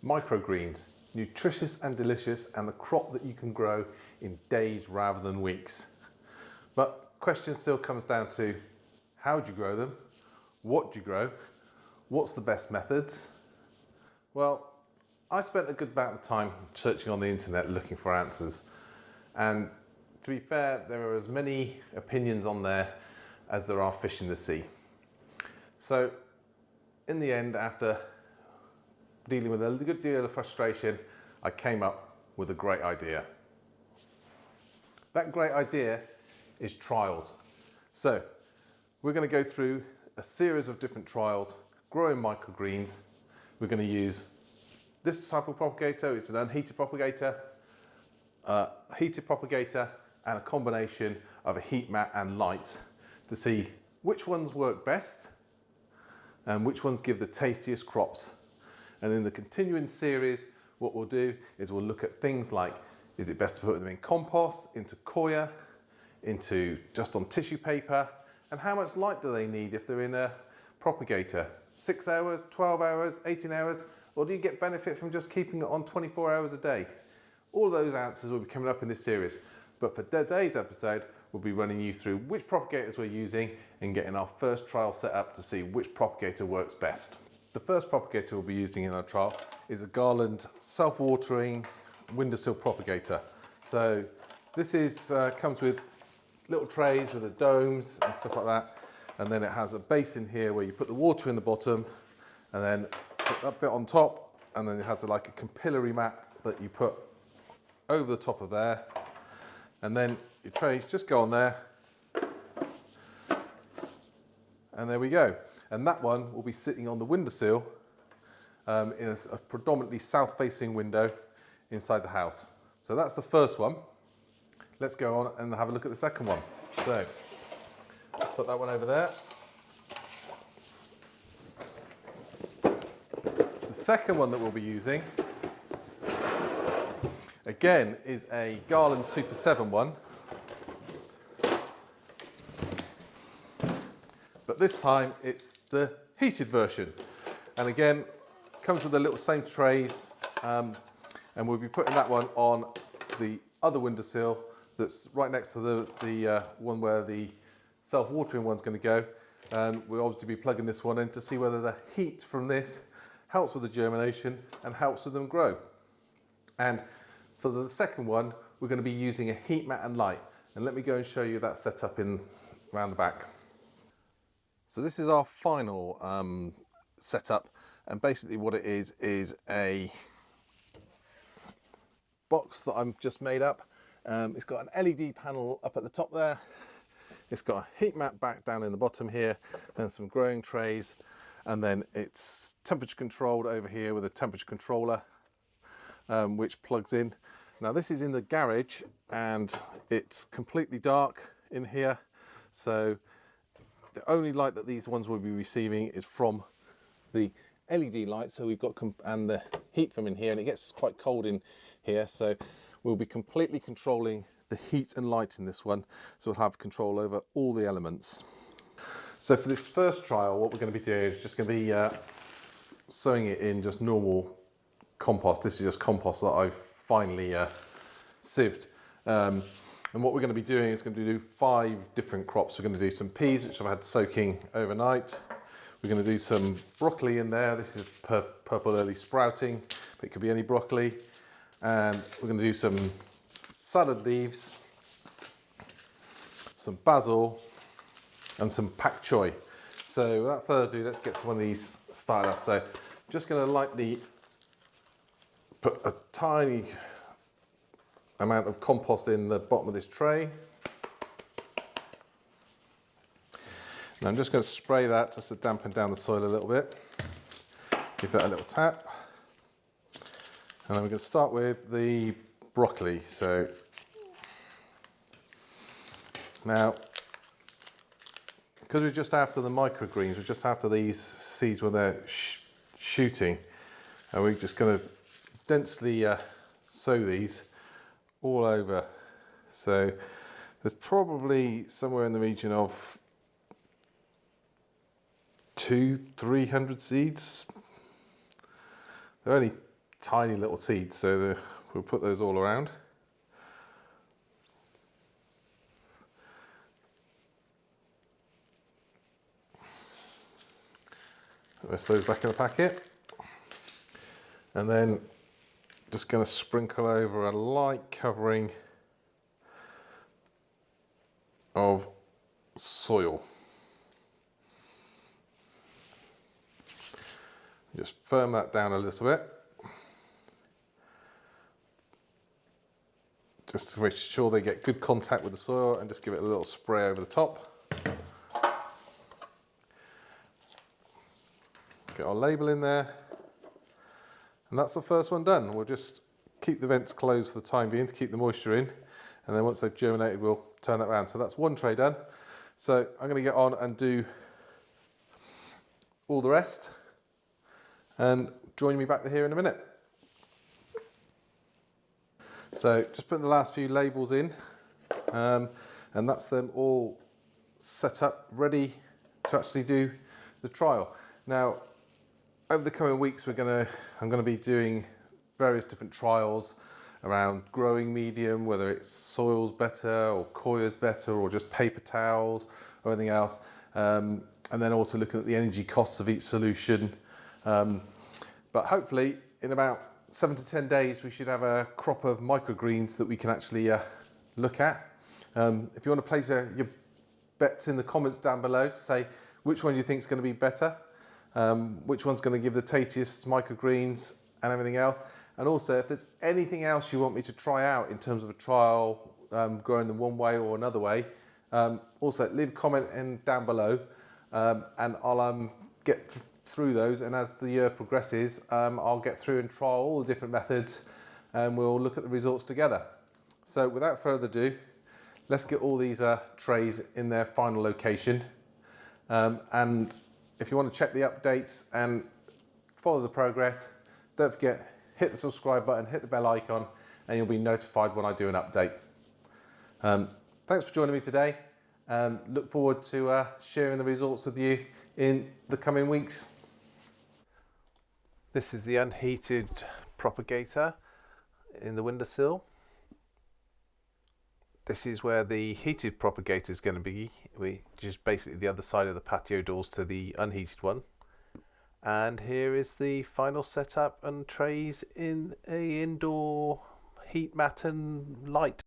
Microgreens, nutritious and delicious, and the crop that you can grow in days rather than weeks. But question still comes down to, how do you grow them? What do you grow? What's the best methods? Well, I spent a good amount of time searching on the internet looking for answers. And to be fair, there are as many opinions on there as there are fish in the sea. So in the end, after dealing with a good deal of frustration, I came up with a great idea. That great idea is trials. So we're going to go through a series of different trials, growing microgreens. We're going to use this type of propagator, it's an unheated propagator, heated propagator, and a combination of a heat mat and lights to see which ones work best and which ones give the tastiest crops. And in the continuing series, what we'll do is we'll look at things like, is it best to put them in compost, into coir, into just on tissue paper, and how much light do they need if they're in a propagator? 6 hours, 12 hours, 18 hours, or do you get benefit from just keeping it on 24 hours a day? All those answers will be coming up in this series. But for today's episode, we'll be running you through which propagators we're using and getting our first trial set up to see which propagator works best. The first propagator we'll be using in our trial is a Garland self-watering windowsill propagator. So this is comes with little trays with the domes and stuff like that, and then it has a basin here where you put the water in the bottom and then put that bit on top, and then it has like a capillary mat that you put over the top of there, and then your trays just go on there, and there we go. And that one will be sitting on the windowsill in a predominantly south-facing window inside the house. So that's the first one. Let's go on and have a look at the second one. So let's put that one over there. The second one that we'll be using, again, is a Garland Super 7 one. But this time it's the heated version. And again, comes with the little same trays, and we'll be putting that one on the other windowsill that's right next to the one where the self-watering one's going to go. And we'll obviously be plugging this one in to see whether the heat from this helps with the germination and helps with them grow. And for the second one, we're going to be using a heat mat and light. And let me go and show you that setup in around the back. So this is our final setup, and basically what it is a box that I've just made up. It's got an LED panel up at the top there. It's got a heat mat back down in the bottom here, and some growing trays, and then it's temperature controlled over here with a temperature controller which plugs in. Now this is in the garage and it's completely dark in here, so the only light that these ones will be receiving is from the LED light. So we've got and the heat from in here, and it gets quite cold in here, so we'll be completely controlling the heat and light in this one, so we'll have control over all the elements. So for this first trial, what we're going to be doing is just going to be sowing it in just normal compost. This is just compost that I've finally sieved. And what we're going to be doing is going to do 5 different crops. We're going to do some peas, which I've had soaking overnight. We're going to do some broccoli in there. This is purple early sprouting, but it could be any broccoli. And we're going to do some salad leaves, some basil, and some pak choi. So without further ado, let's get some of these started up. So I'm just going to lightly put a tiny amount of compost in the bottom of this tray. And I'm just going to spray that just to dampen down the soil a little bit. Give that a little tap. And then we're going to start with the broccoli. So now, because we're just after the microgreens, we're just after these seeds when they're shooting, and we're just going to densely sow these all over. So there's probably somewhere in the region of 200-300 seeds. They're only tiny little seeds, so we'll put those all around. Rest those back in the packet, and then just going to sprinkle over a light covering of soil. Just firm that down a little bit, just to make sure they get good contact with the soil, and just give it a little spray over the top. Get our label in there, and that's the first one done. We'll just keep the vents closed for the time being to keep the moisture in, and then once they've germinated we'll turn that around. So that's one tray done. So I'm going to get on and do all the rest, and join me back here in a minute. So just putting the last few labels in, and that's them all set up, ready to actually do the trial. Now, over the coming weeks, I'm going to be doing various different trials around growing medium, whether it's soil's better or coir's better or just paper towels or anything else, and then also looking at the energy costs of each solution. But hopefully in about 7 to 10 days we should have a crop of microgreens that we can actually look at. If you want to place your bets in the comments down below to say which one you think is going to be better, which one's going to give the tastiest microgreens and everything else. And also, if there's anything else you want me to try out in terms of a trial, growing them one way or another way, also leave a comment in down below, and I'll get through those. And as the year progresses, I'll get through and try all the different methods, and we'll look at the results together. So without further ado, let's get all these trays in their final location. And if you want to check the updates and follow the progress, don't forget, hit the subscribe button, hit the bell icon, and you'll be notified when I do an update. Thanks for joining me today. Look forward to sharing the results with you in the coming weeks. This is the unheated propagator in the windowsill. This is where the heated propagator is going to be, which is basically the other side of the patio doors to the unheated one. And here is the final setup and trays in a indoor heat mat and light.